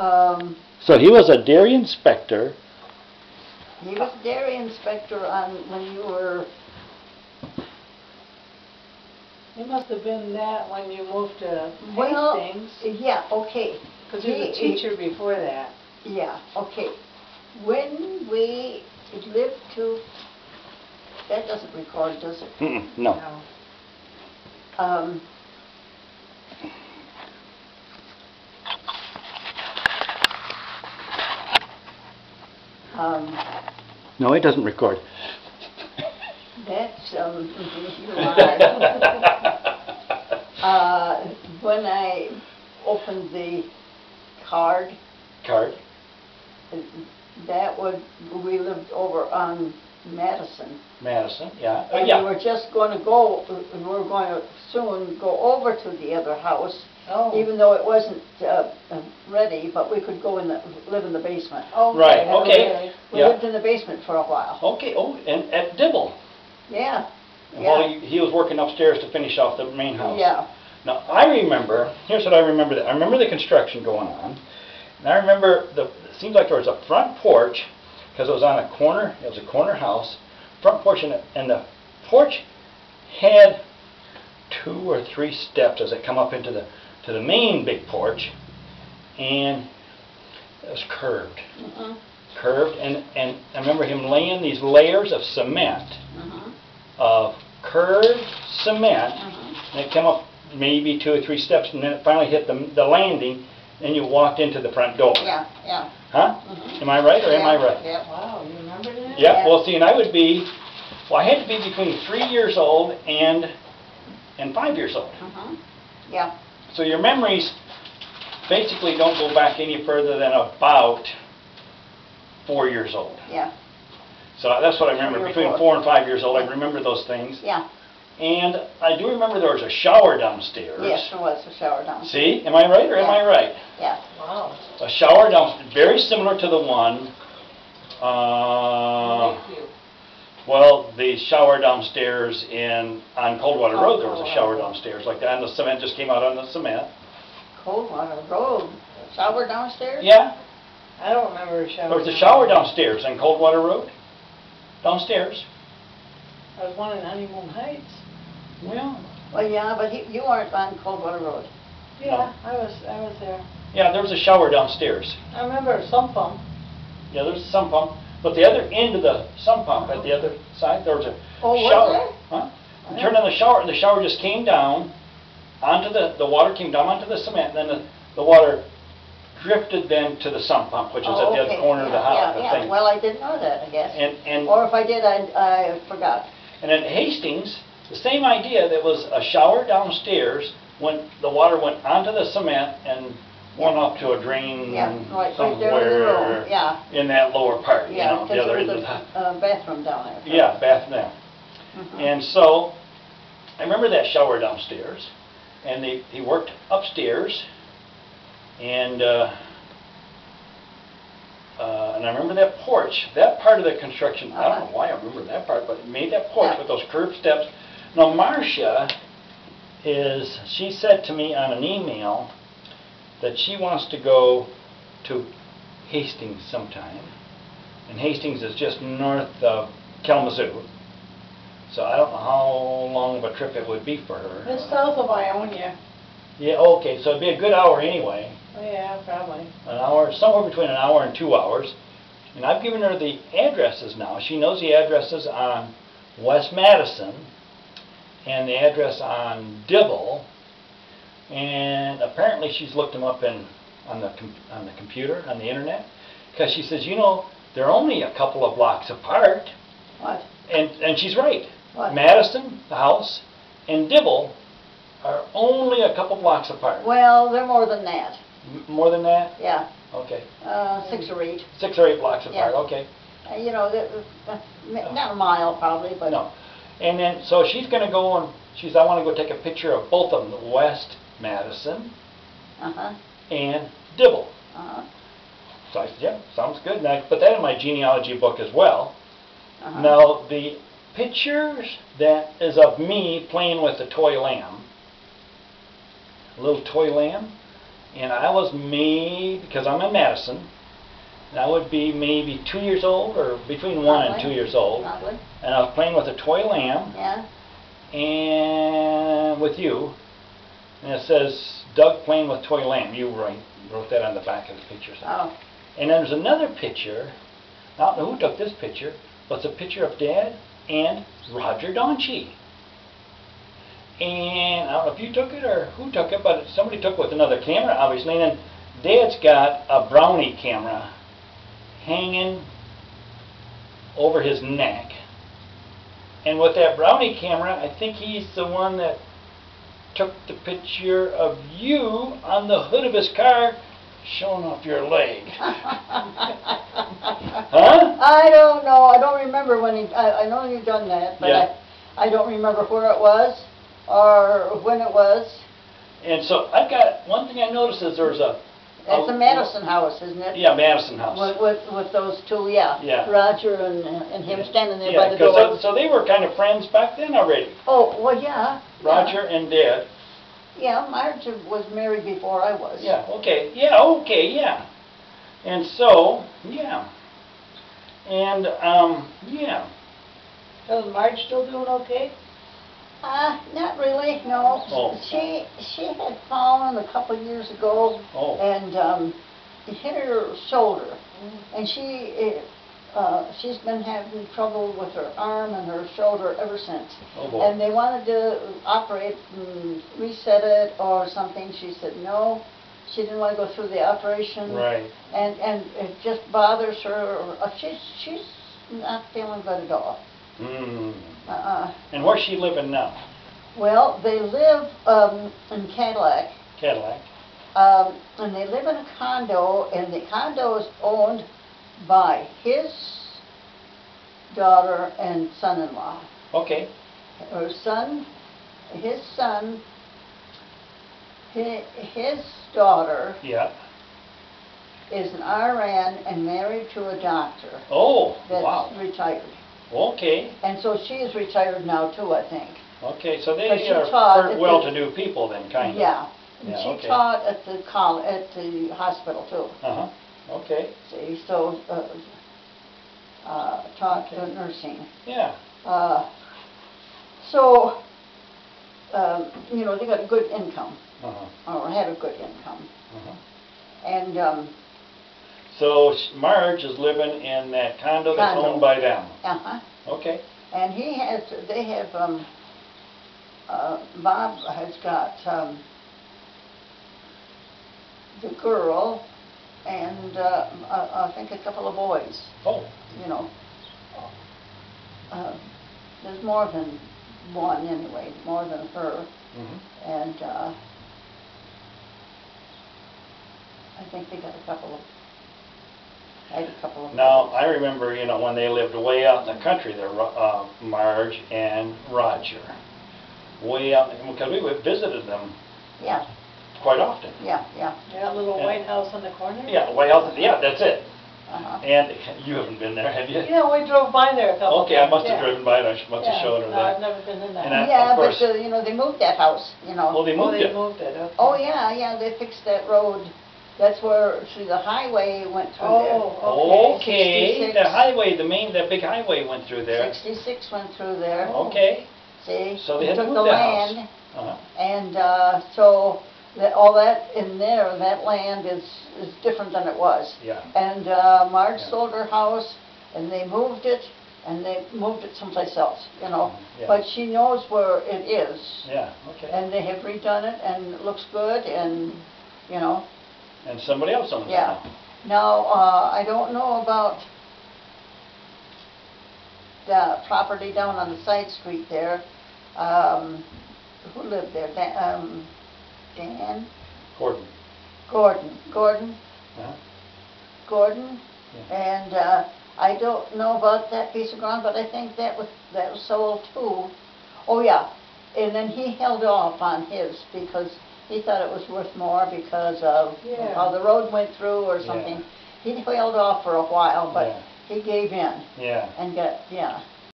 So he was a dairy inspector. He was dairy inspector on when you were... He must have been that when you moved to Well, Hastings. yeah, okay. Because he was a teacher before that. Yeah, okay. When we lived to... That doesn't record, does it? No. No, it doesn't record. That's, when I opened the card, that was, we lived over on Madison. Madison, yeah. And we were just going to go, we were going to soon go over to the other house, even though it wasn't ready, but we could go live in the basement. Right, okay. We lived in the basement for a while. Okay, and at Dibble. Yeah. And while he was working upstairs to finish off the main house. Yeah. Now, I remember, here's what I remember. I remember the construction going on, and I remember, it seems like there was a front porch, because it was on a corner, it was a corner house, front porch, and the porch had 2 or 3 steps as it come up into the main big porch, and it was curved. Curved, and I remember him laying these layers of cement, of curved cement, and it came up maybe 2 or 3 steps, and then it finally hit the landing, and you walked into the front door. Yeah. Huh? Am I right, or am I right? Yeah. Wow, you remember that? Yeah, well, see, and I would be, I had to be between 3 years old and 5 years old. Yeah. So your memories basically don't go back any further than about 4 years old. Yeah. So that's what I remember, between 4 and 5 years old. I remember those things. Yeah. And I do remember there was a shower downstairs. Yes, there was a shower downstairs. See, am I right or am I right? Yeah. Wow. A shower downstairs, very similar to the one, well, the shower downstairs on Coldwater Road, there was a shower downstairs like that, and the cement just came out on the cement. Coldwater Road, shower downstairs? Yeah. I don't remember a shower. There was a shower downstairs on Coldwater Road. Downstairs. There was one in Honeymoon Heights. Well, Yeah, but you weren't on Coldwater Road. Yeah, I was there. yeah, there was a shower downstairs. I remember a sump pump. Yeah, there was a sump pump. But the other end of the sump pump, at the other side, there was a shower. Was Huh? You turned on the shower just came down onto the water came down onto the cement, and then the water drifted then to the sump pump, which was at the other corner of the house. Yeah. Well, I didn't know that, I guess. And or if I did, I forgot. And at Hastings, the same idea. There was a shower downstairs when the water went onto the cement and went up to a drain Right somewhere there in the room. Yeah. in that lower part, the other end of the bathroom down there. Yeah, bathroom there. And so I remember that shower downstairs, and he worked upstairs, and I remember that porch, that part of the construction. I don't know why I remember that part, but it made that porch with those curved steps. Now Marcia she said to me on an email that she wants to go to Hastings sometime, and Hastings is just north of Kalamazoo. So I don't know how long of a trip it would be for her. It's south of Ionia. Yeah, okay, so it'd be a good hour anyway. Oh, yeah, probably. An hour, somewhere between an hour and 2 hours. And I've given her the addresses now. She knows the addresses on West Madison and the address on Dibble. And apparently she's looked them up on the computer, on the internet. Because she says, they're only a couple of blocks apart. What? And she's right. What? Madison, the house, and Dibble are only a couple blocks apart. Well, they're more than that. More than that? Yeah. Okay. 6 or 8. 6 or 8 blocks apart, okay. Not a mile probably, but... No. And then, so she's going to go and, I want to go take a picture of both of them, West Madison and Dibble. So I said, yeah, sounds good. And I put that in my genealogy book as well. Now, the pictures that is of me playing with a toy lamb, a little toy lamb, And I was because I'm in Madison, and I would be maybe 2 years old, or between 1 and 2 years old. Probably. And I was playing with a toy lamb, Yeah. and with you. And it says, Doug playing with toy lamb. You wrote that on the back of the picture. Oh. And then there's another picture. I don't know who took this picture, but it's a picture of Dad and Roger Donchie. And I don't know if you took it or who took it, but somebody took it with another camera, obviously. And then Dad's got a Brownie camera hanging over his neck. And with that Brownie camera, I think he's the one that took the picture of you on the hood of his car showing off your leg. Huh? I don't know. I don't remember when I know you've done that, but Yeah. I don't remember where it was or when it was. And so I've got one thing I noticed is there's It's a Madison house, isn't it? Yeah, Madison House. With those two, yeah. Yeah. Roger and him standing there Yeah, by the door. so they were kind of friends back then already. Oh, well, yeah. Roger and Dad. Yeah, Marge was married before I was. Yeah, okay. Yeah. And so, yeah. And, yeah. So is Marge still doing okay? Not really, no. Oh. She had fallen a couple of years ago Oh. and hit her shoulder. And she's been having trouble with her arm and her shoulder ever since. Oh, boy. And they wanted to operate and reset it or something. She said no. She didn't want to go through the operation. Right. And it just bothers her. She's not feeling good at all. Mm. Uh-uh. And where's she living now? Well, they live in Cadillac. Cadillac. And they live in a condo, and the condo is owned by his daughter and son-in-law. Okay. His daughter Yeah. is an RN and married to a doctor Oh, that's wow. retired. Okay. And so she is retired now too, I think. Okay, so they So she are taught at the- well-to-do people then, kind of. Yeah. And Yeah, she okay. taught at the hospital too. Uh-huh. Okay. See, so taught nursing. Yeah. So, they got a good income, Uh-huh. or had a good income. Uh-huh. And, So Marge is living in that condo that's Condo. owned by them. uh-huh. Okay. And they have, Bob has got the girl and I think a couple of boys, Oh. you know. There's more than one anyway, more than her. Mm-hmm. And I think they got a couple of. Now, I remember, when they lived way out in the country there, Marge and Roger. Way out, because we visited them Yeah, quite often. yeah. That little Yeah. white house on the corner? Yeah, way out, yeah, that's it. Uh-huh. And you haven't been there, have you? Yeah, we drove by there a couple Okay, I times, must have yeah. driven by it, I must have showed her No, that. I've never been in And there. I- Yeah, of course. but they moved that house, Oh, they moved they it? moved it, okay. Oh, yeah, they fixed that road. That's where, see, the highway went through Oh, Okay, 66. the highway, the big highway went through there. there. 66 went through there, Okay. see? So they had to took move the that house. land, Uh-huh. and so all that in there, that land is different than it was. Yeah. And Marge Yeah. sold her house, and they moved it someplace else, Yeah. But she knows where it is, Yeah, okay. and they have redone it, and it looks good, and, And somebody else owns it yeah. now. Now, I don't know about the property down on the side street there. Who lived there? Dan? Gordon. Gordon. Uh-huh. Gordon. Yeah. And I don't know about that piece of ground, but I think that was sold too. Oh, yeah. And then he held off on his because he thought it was worth more because of Yeah. how the road went through or something. He held off for a while, but Yeah. he gave in Yeah. and got.